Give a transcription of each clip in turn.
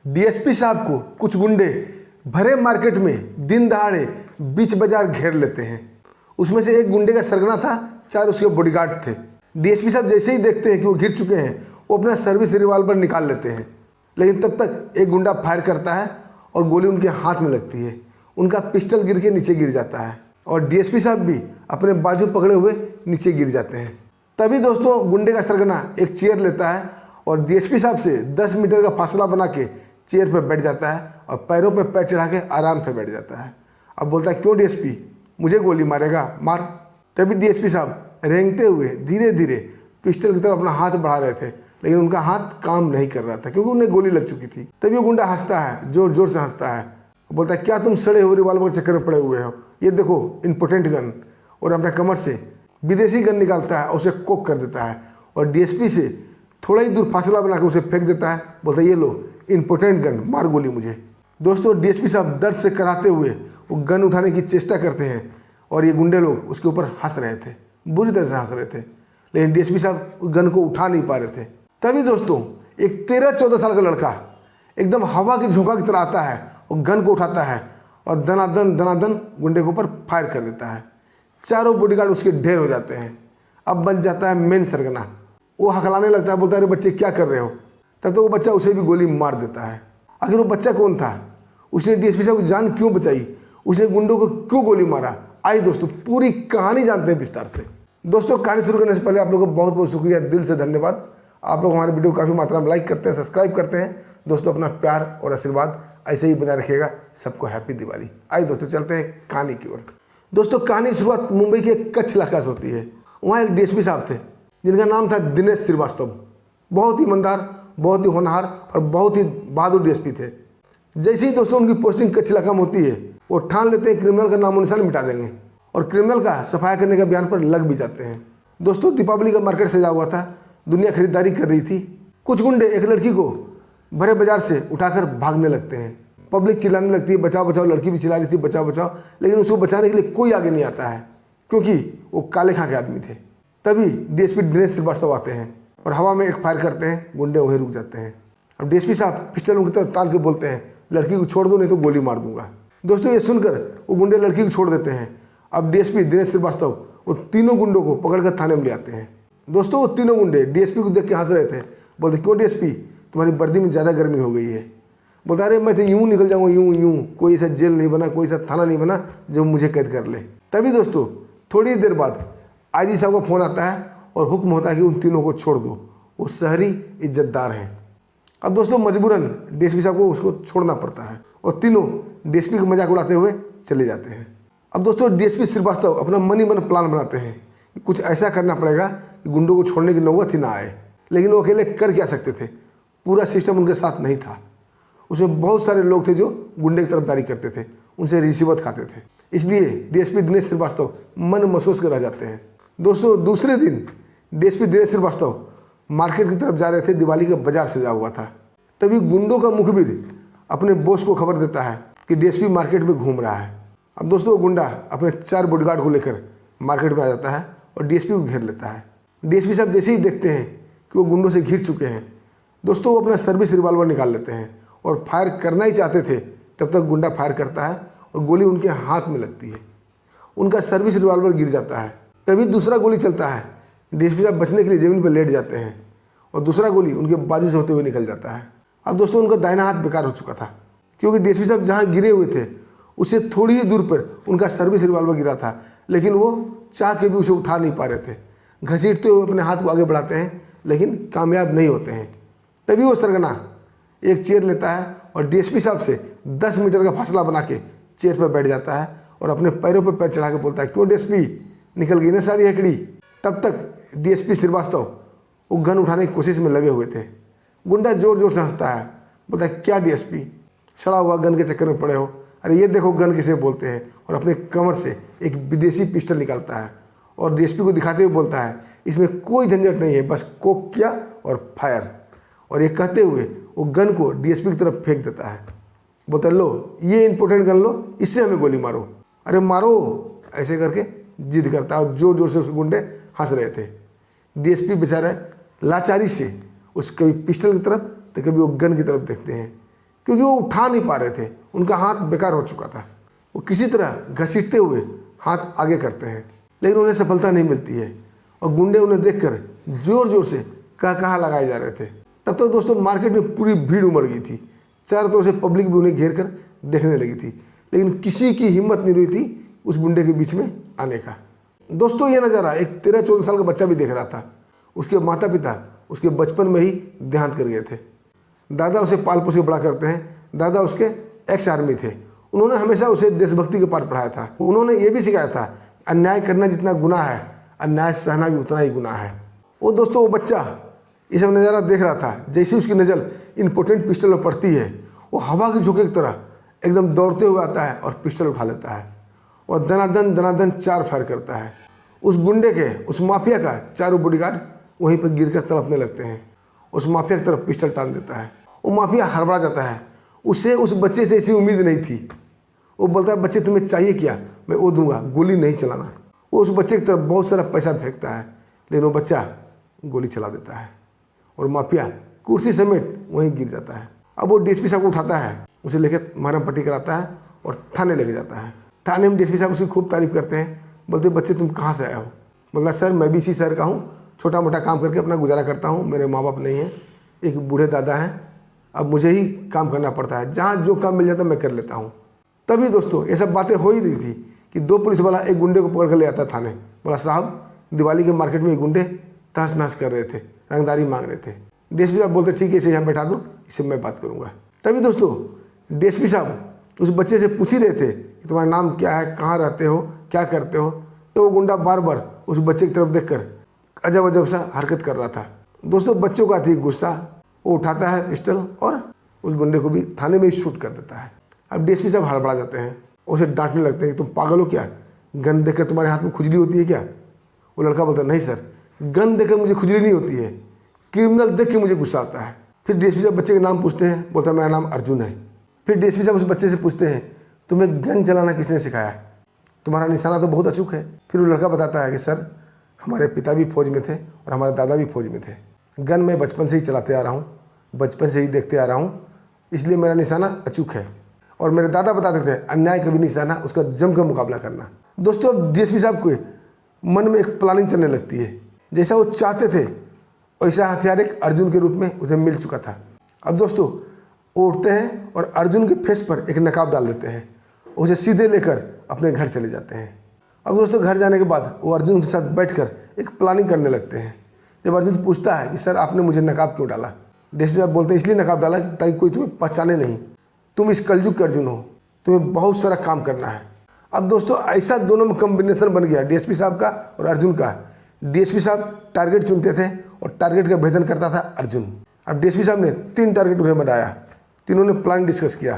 DSP साहब को कुछ गुंडे भरे मार्केट में दिन दहाड़े बीच बाजार घेर लेते हैं। उसमें से एक गुंडे का सरगना था, 4 उसके बॉडीगार्ड थे। डीएसपी साहब जैसे ही देखते हैं कि वो घिर चुके हैं, वो अपना सर्विस रिवॉल्वर निकाल लेते हैं, लेकिन तब तक एक गुंडा फायर करता है और गोली उनके हाथ में लगती है। उनका पिस्टल गिर के नीचे गिर जाता है और डीएसपी साहब भी अपने बाजू पकड़े हुए नीचे गिर जाते हैं। तभी दोस्तों गुंडे का सरगना एक चेयर लेता है और डीएसपी साहब से 10 मीटर का फासला बना के चेयर पर बैठ जाता है और पैरों पर पैर चढ़ा के आराम से बैठ जाता है। अब बोलता है, क्यों डीएसपी, मुझे गोली मारेगा, मार। तभी डीएसपी साहब रेंगते हुए धीरे धीरे पिस्टल की तरफ अपना हाथ बढ़ा रहे थे, लेकिन उनका हाथ काम नहीं कर रहा था क्योंकि उन्हें गोली लग चुकी थी। तभी वो गुंडा हंसता है, जोर जोर से हंसता है, बोलता है, क्या तुम सड़े हुए रिवॉल्वर के चक्कर में पड़े हुए हो, ये देखो इम्पोर्टेंट गन। और अपने कमर से विदेशी गन निकालता है और उसे कोक कर देता है और डीएसपी से थोड़ा ही दूर फासला बना के उसे फेंक देता है। बोलता है, ये लो इम्पोर्टेंट गन, मार गोली मुझे। दोस्तों डीएसपी साहब दर्द से कराते हुए वो गन उठाने की चेष्टा करते हैं और ये गुंडे लोग उसके ऊपर हंस रहे थे, बुरी तरह से हंस रहे थे, लेकिन डीएसपी साहब उस गन को उठा नहीं पा रहे थे। तभी दोस्तों एक 13-14 साल का लड़का एकदम हवा की झोंका की तरह आता है और गन को उठाता है और दनादन गुंडे के ऊपर फायर कर देता है। चारों बॉडीगार्ड उसके ढेर हो जाते हैं। अब बन जाता है मेन सरगना। वो हकलाने लगता है, बोलता है, अरे बच्चे क्या कर रहे हो। तब तो वो बच्चा उसे भी गोली मार देता है। आखिर वो बच्चा कौन था, उसने डीएसपी साहब की जान क्यों बचाई, उसने गुंडों को क्यों गोली मारा, आइए दोस्तों पूरी कहानी जानते हैं विस्तार से। दोस्तों कहानी शुरू करने से पहले आप लोगों को बहुत बहुत शुक्रिया, दिल से धन्यवाद। आप लोग हमारे वीडियो को काफ़ी मात्रा में लाइक करते हैं, सब्सक्राइब करते हैं। दोस्तों अपना प्यार और आशीर्वाद ऐसे ही बनाए रखिएगा। सबको हैप्पी दिवाली। आइए दोस्तों चलते हैं कहानी की ओर। दोस्तों कहानी की शुरुआत मुंबई के कच्छ इलाका से होती है। वहाँ एक डीएसपी साहब थे जिनका नाम था दिनेश श्रीवास्तव। बहुत ही ईमानदार, बहुत ही होनहार और बहुत ही बहादुर डीएसपी थे। जैसे ही दोस्तों उनकी पोस्टिंग कच्छ इलाका में होती है, वो ठान लेते हैं क्रिमिनल का नामो निशान मिटा देंगे और क्रिमिनल का सफाया करने के अभियान पर लग भी जाते हैं। दोस्तों दीपावली का मार्केट सजा हुआ था, दुनिया खरीदारी कर रही थी। कुछ गुंडे एक लड़की को भरे बाजार से उठाकर भागने लगते हैं। पब्लिक चिल्लाने लगती है, बचाओ बचाओ। लड़की भी चिल्ला रही थी, बचाओ बचाओ, लेकिन उसको बचाने के लिए कोई आगे नहीं आता है क्योंकि वो काले खां के आदमी थे। तभी डीएसपी दिनेश श्रीवास्तव आते हैं और हवा में एक फायर करते हैं, गुंडे वहीं रुक जाते हैं। अब डीएसपी साहब पिस्टल उनकी तरफ तान के बोलते हैं, लड़की को छोड़ दो नहीं तो गोली मार दूंगा। दोस्तों ये सुनकर वो गुंडे लड़की को छोड़ देते हैं। अब डीएसपी दिनेश श्रीवास्तव वो तीनों गुंडों को पकड़कर थाने में ले आते हैं। दोस्तों वो तीनों गुंडे डीएसपी को देख के हंस रहे थे। बोलते, क्यों डीएसपी, तुम्हारी वर्दी में ज़्यादा गर्मी हो गई है। बोलता, अरे मैं तो यूँ निकल जाऊँगा, यूँ, कोई ऐसा जेल नहीं बना, कोई ऐसा थाना नहीं बना जो मुझे कैद कर ले। तभी दोस्तों थोड़ी देर बाद आईजी साहब का फ़ोन आता है और हुक्म होता है कि उन तीनों को छोड़ दो, वो शहरी इज्जतदार हैं। अब दोस्तों मजबूरन डीएसपी साहब को उसको छोड़ना पड़ता है और तीनों डीएसपी का मजाक उड़ाते हुए चले जाते हैं। अब दोस्तों डीएसपी श्रीवास्तव अपना मन प्लान बनाते हैं कि कुछ ऐसा करना पड़ेगा कि गुंडों को छोड़ने की नौबत ही ना आए। लेकिन वो अकेले कर क्या सकते थे, पूरा सिस्टम उनके साथ नहीं था। उसमें बहुत सारे लोग थे जो गुंडे की तरफदारी करते थे, उनसे रिश्वत खाते थे। इसलिए डीएसपी दिनेश श्रीवास्तव मन महसूस कर रह जाते हैं। दोस्तों दूसरे दिन डीएसपी दिनेश श्रीवास्तव मार्केट की तरफ जा रहे थे, दिवाली का बाजार सजा हुआ था। तभी गुंडों का मुखबिर अपने बॉस को खबर देता है कि डीएसपी मार्केट में घूम रहा है। अब दोस्तों गुंडा अपने 4 बॉडीगार्ड को लेकर मार्केट में आ जाता है और डीएसपी को घेर लेता है। डीएसपी साहब जैसे ही देखते हैं कि वो गुंडों से घिर चुके हैं, दोस्तों वो अपना सर्विस रिवॉल्वर निकाल लेते हैं और फायर करना ही चाहते थे, तब तक गुंडा फायर करता है और गोली उनके हाथ में लगती है। उनका सर्विस रिवॉल्वर गिर जाता है। तभी दूसरा गोली चलता है। डीएसपी साहब बचने के लिए ज़मीन पर लेट जाते हैं और दूसरा गोली उनके बाजू से होते हुए निकल जाता है। अब दोस्तों उनका दाहिना हाथ बेकार हो चुका था क्योंकि डीएसपी साहब जहाँ गिरे हुए थे उससे थोड़ी ही दूर पर उनका सर्विस रिवॉल्वर गिरा था, लेकिन वो चाह के भी उसे उठा नहीं पा रहे थे। घसीटते हुए अपने हाथ को आगे बढ़ाते हैं लेकिन कामयाब नहीं होते हैं। तभी वो सरगना एक चेयर लेता है और डीएसपी साहब से 10 मीटर का फासला बना के चेयर पर बैठ जाता है और अपने पैरों पर पैर चढ़ा के बोलता है, क्यों डीएसपी, निकल गई ना सारी हेकड़ी। तब तक डीएसपी श्रीवास्तव वो गन उठाने की कोशिश में लगे हुए थे। गुंडा जोर जोर से हंसता है, बोलता है, क्या डीएसपी, सड़ा हुआ गन के चक्कर में पड़े हो, अरे ये देखो गन किसे बोलते हैं। और अपने कमर से एक विदेशी पिस्टल निकालता है और डीएसपी को दिखाते हुए बोलता है, इसमें कोई झंझट नहीं है, बस कोक किया और फायर। और ये कहते हुए वो गन को डीएसपी की तरफ फेंक देता है। बोलता है, लो ये इंपॉर्टेंट गन लो, इससे हमें गोली मारो। अरे मारो, ऐसे करके जिद करता है और जोर जोर से उस गुंडे हंस रहे थे। डीएसपी बेचारा लाचारी से उस कभी पिस्टल की तरफ तो कभी वो गन की तरफ देखते हैं क्योंकि वो उठा नहीं पा रहे थे, उनका हाथ बेकार हो चुका था। वो किसी तरह घसीटते हुए हाथ आगे करते हैं, लेकिन उन्हें सफलता नहीं मिलती है और गुंडे उन्हें देखकर जोर जोर से कहा लगाए जा रहे थे। तब तक दोस्तों मार्केट में पूरी भीड़ उमड़ गई थी। चारों तरफ से पब्लिक भी उन्हें घेर कर देखने लगी थी, लेकिन किसी की हिम्मत नहीं हुई थी उस गुंडे के बीच में आने का। दोस्तों ये नज़ारा एक 13-14 साल का बच्चा भी देख रहा था। उसके माता पिता उसके बचपन में ही देहांत कर गए थे। दादा उसे पाल पोस के बड़ा करते हैं। दादा उसके एक्स आर्मी थे। उन्होंने हमेशा उसे देशभक्ति के पाठ पढ़ाया था। उन्होंने ये भी सिखाया था अन्याय करना जितना गुनाह है, अन्याय सहना भी उतना ही गुनाह है। वो दोस्तों वो बच्चा ये सब नज़ारा देख रहा था। जैसे उसकी नज़र इम्पोर्टेंट पिस्टल में पड़ती है, वो हवा के झोंके की तरह एकदम दौड़ते हुए आता है और पिस्टल उठा लेता है और दनादन 4 फायर करता है। उस गुंडे के, उस माफिया का चारों बॉडीगार्ड वहीं पर गिरकर तड़पने लगते हैं। उस माफिया की तरफ पिस्टल टान देता है। वो माफिया हड़बड़ा जाता है। उसे उस बच्चे से ऐसी उम्मीद नहीं थी। वो बोलता है, बच्चे तुम्हें चाहिए क्या, मैं वो दूंगा, गोली नहीं चलाना। वो उस बच्चे की तरफ बहुत सारा पैसा फेंकता है, लेकिन वो बच्चा गोली चला देता है और माफिया कुर्सी समेत वहीं गिर जाता है। अब वो डीएसपी साहब को उठाता है, उसे लेकर मरहम पट्टी कराता है और थाने लेके जाता है। थाने में डीएसपी साहब उसकी खूब तारीफ करते हैं। बोलते, बच्चे तुम कहाँ से आए हो? बोला, सर मैं भी इसी शहर का हूँ, छोटा मोटा काम करके अपना गुजारा करता हूँ। मेरे माँ बाप नहीं हैं, एक बूढ़े दादा हैं, अब मुझे ही काम करना पड़ता है। जहाँ जो काम मिल जाता मैं कर लेता हूँ। तभी दोस्तों ये सब बातें हो ही रही थी कि 2 पुलिस वाला एक गुंडे को पकड़ कर ले आता थाने। बोला, साहब दिवाली के मार्केट में एक गुंडे तहस नहस कर रहे थे, रंगदारी मांग रहे थे। डीएसपी साहब बोलते, ठीक है इसे यहाँ बैठा दो, इससे मैं बात करूँगा। तभी दोस्तों डीएसपी साहब उस बच्चे से पूछ ही रहे थे कि तुम्हारा नाम क्या है, कहाँ रहते हो, क्या करते हो। तो वो गुंडा बार बार उस बच्चे की तरफ देखकर अजब अजब सा हरकत कर रहा था। दोस्तों बच्चों का थी गुस्सा, वो उठाता है पिस्टल और उस गुंडे को भी थाने में ही शूट कर देता है। अब डीएसपी साहब हड़बड़ा जाते हैं, उसे डांटने लगते हैं कि तुम पागल हो क्या, गन देखकर तुम्हारे हाथ में खुजली होती है क्या? वो लड़का बोलता है, नहीं सर, गन देखकर मुझे खुजली नहीं होती है, क्रिमिनल देख के मुझे गुस्सा आता है। फिर डीएसपी साहब बच्चे का नाम पूछते हैं, बोलता है मेरा नाम अर्जुन है। फिर डीएसपी साहब उस बच्चे से पूछते हैं, तुम्हें गन चलाना किसने सिखाया? तुम्हारा निशाना तो बहुत अचूक है। फिर वो लड़का बताता है कि सर हमारे पिता भी फौज में थे और हमारे दादा भी फौज में थे। गन मैं बचपन से ही चलाते आ रहा हूँ, बचपन से ही देखते आ रहा हूँ, इसलिए मेरा निशाना अचूक है। और मेरे दादा बताते थे अन्याय कभी नहीं सहना, उसका जमकर मुकाबला करना। दोस्तों अब डीएसपी साहब को मन में एक प्लानिंग चलने लगती है। जैसा वो चाहते थे वैसा हथियार एक अर्जुन के रूप में उसे मिल चुका था। अब दोस्तों वो उठते हैं और अर्जुन के फेस पर एक नकाब डाल देते हैं, उसे सीधे लेकर अपने घर चले जाते हैं। अब दोस्तों घर जाने के बाद वो अर्जुन के साथ बैठकर एक प्लानिंग करने लगते हैं। जब अर्जुन पूछता है कि सर आपने मुझे नकाब क्यों डाला, डीएसपी साहब बोलते हैं इसलिए नकाब डाला ताकि कोई तुम्हें पहचाने नहीं, तुम इस कलयुग के अर्जुन हो, तुम्हें बहुत सारा काम करना है। अब दोस्तों ऐसा दोनों में कॉम्बिनेशन बन गया डीएसपी साहब का और अर्जुन का। डीएसपी साहब टारगेट चुनते थे और टारगेट का भेदन करता था अर्जुन। अब डीएसपी साहब ने 3 टारगेट उन्हें बताया, तीनों ने प्लान डिस्कस किया।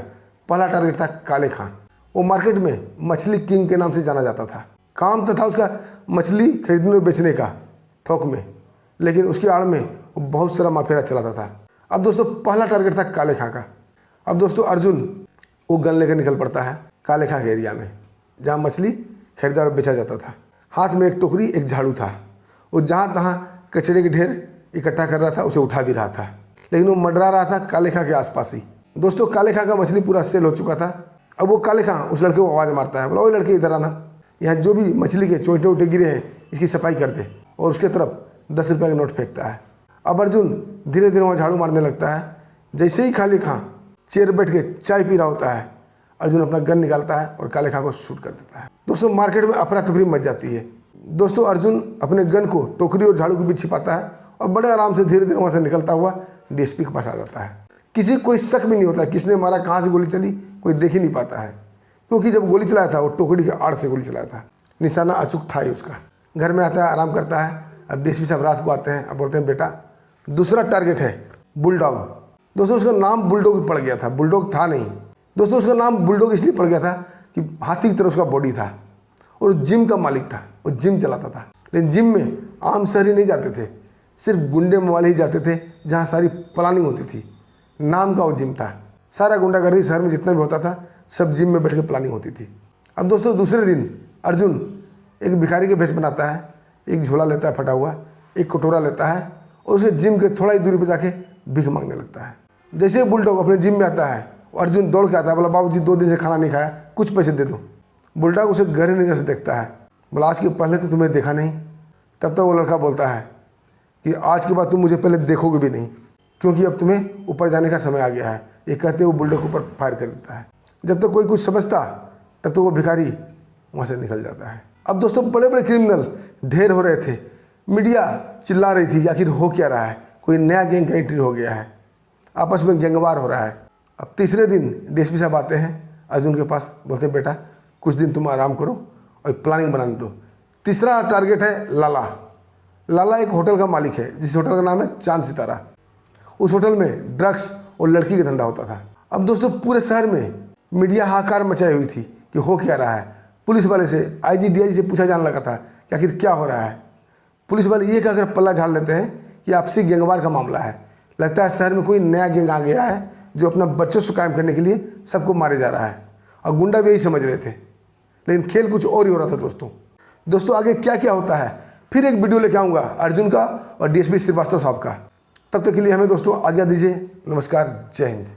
पहला टारगेट था काले खां। वो मार्केट में मछली किंग के नाम से जाना जाता था। काम तो था उसका मछली खरीदने और बेचने का थोक में, लेकिन उसकी आड़ में वो बहुत सारा माफिया चलाता था। अब दोस्तों पहला टारगेट था काले खां का। अब दोस्तों अर्जुन वो गन लेकर निकल पड़ता है काले खां के एरिया में, जहाँ मछली खरीदा और बेचा जाता था। हाथ में एक टोकरी, एक झाड़ू था। वो जहाँ तहाँ कचरे के ढेर इकट्ठा कर रहा था, उसे उठा भी रहा था, लेकिन वो मंडरा रहा था काले खां के आसपास ही। दोस्तों काले खां का मछली पूरा सेल हो चुका था। अब वो काले खां उस लड़के को आवाज़ मारता है, बोला वो लड़के इधर आना, यहाँ जो भी मछली के चोटे वोटे गिरे हैं इसकी सफाई कर दे, और उसके तरफ 10 रुपये का नोट फेंकता है। अब अर्जुन धीरे धीरे वहाँ झाड़ू मारने लगता है। जैसे ही काले खां चेयर बैठ के चाय पी रहा होता है, अर्जुन अपना गन निकालता है और काले खां को शूट कर देता है। दोस्तों मार्केट में अफरा तफरी मच जाती है। दोस्तों अर्जुन अपने गन को टोकरी और झाड़ू के बीच छिपाता है और बड़े आराम से धीरे धीरे वहाँ से निकलता हुआ डीएसपी के पास आ जाता है। किसी को कोई शक भी नहीं होता किसने मारा, कहाँ से गोली चली, कोई देख ही नहीं पाता है, क्योंकि जब गोली चलाया था वो टोकरी के आड़ से गोली चलाया था, निशाना अचूक था ही उसका। घर में आता है, आराम करता है। अब डीएसपी साहब रात को आते हैं, अब बोलते हैं बेटा दूसरा टारगेट है बुलडॉग। दोस्तों उसका नाम बुलडॉग पड़ गया था, बुलडॉग था नहीं। दोस्तों उसका नाम बुलडॉग इसलिए पड़ गया था कि हाथी की तरह उसका बॉडी था और जिम का मालिक था, वो जिम चलाता था। लेकिन जिम में आम शहरी नहीं जाते थे, सिर्फ गुंडे वाले ही जाते थे, जहाँ सारी प्लानिंग होती थी। नाम का वो जिम था। सारा गुंडागर्दी शहर में जितना भी होता था सब जिम में बैठ के प्लानिंग होती थी। अब दोस्तों दूसरे दिन अर्जुन एक भिखारी के भेष बनाता है, एक झोला लेता है फटा हुआ, एक कटोरा लेता है और उसके जिम के थोड़ा ही दूरी पर जाके भीख मांगने लगता है। जैसे बुलडॉग अपने जिम में आता है अर्जुन दौड़ के आता है, बोला बाबूजी 2 दिन से खाना नहीं खाया, कुछ पैसे दे दो। बुलडॉग उसे गहरी नज़र से देखता है, बोला आज के पहले तो तुम्हें देखा नहीं। तब तक वो लड़का बोलता है कि आज के बाद तुम मुझे पहले देखोगे भी नहीं, क्योंकि अब तुम्हें ऊपर जाने का समय आ गया है। ये कहते हुए बुलडॉग के ऊपर फायर कर देता है। जब तक कोई कुछ समझता तब तक वो भिखारी वहाँ से निकल जाता है। अब दोस्तों बड़े बड़े क्रिमिनल ढेर हो रहे थे, मीडिया चिल्ला रही थी कि आखिर हो क्या रहा है, कोई नया गैंग का एंट्री हो गया है, आपस में गैंगवार हो रहा है। अब तीसरे दिन डीएसपी साहब आते हैं अर्जुन के पास, बोलते हैं बेटा कुछ दिन तुम आराम करो और एक प्लानिंग बनाने दो। तीसरा टारगेट है लाला। लाला एक होटल का मालिक है जिस होटल का नाम है चांद सितारा। उस होटल में ड्रग्स और लड़की का धंधा होता था। अब दोस्तों पूरे शहर में मीडिया हाहाकार मचाई हुई थी कि हो क्या रहा है। पुलिस वाले से आईजी डीआईजी से पूछा जाने लगा था कि आखिर क्या हो रहा है। पुलिस वाले ये कहकर पल्ला झाड़ लेते हैं कि आपसी गैंगवार का मामला है, लगता है शहर में कोई नया गैंग आ गया है जो अपना वर्चस्व कायम करने के लिए सबको मारे जा रहा है। और गुंडा भी यही समझ रहे थे, लेकिन खेल कुछ और ही हो रहा था। दोस्तों आगे क्या क्या होता है फिर एक वीडियो लेके आऊँगा अर्जुन का और डीएसपी श्रीवास्तव साहब का। तब तक के लिए हमें दोस्तों आज्ञा दीजिए। नमस्कार, जय हिंद।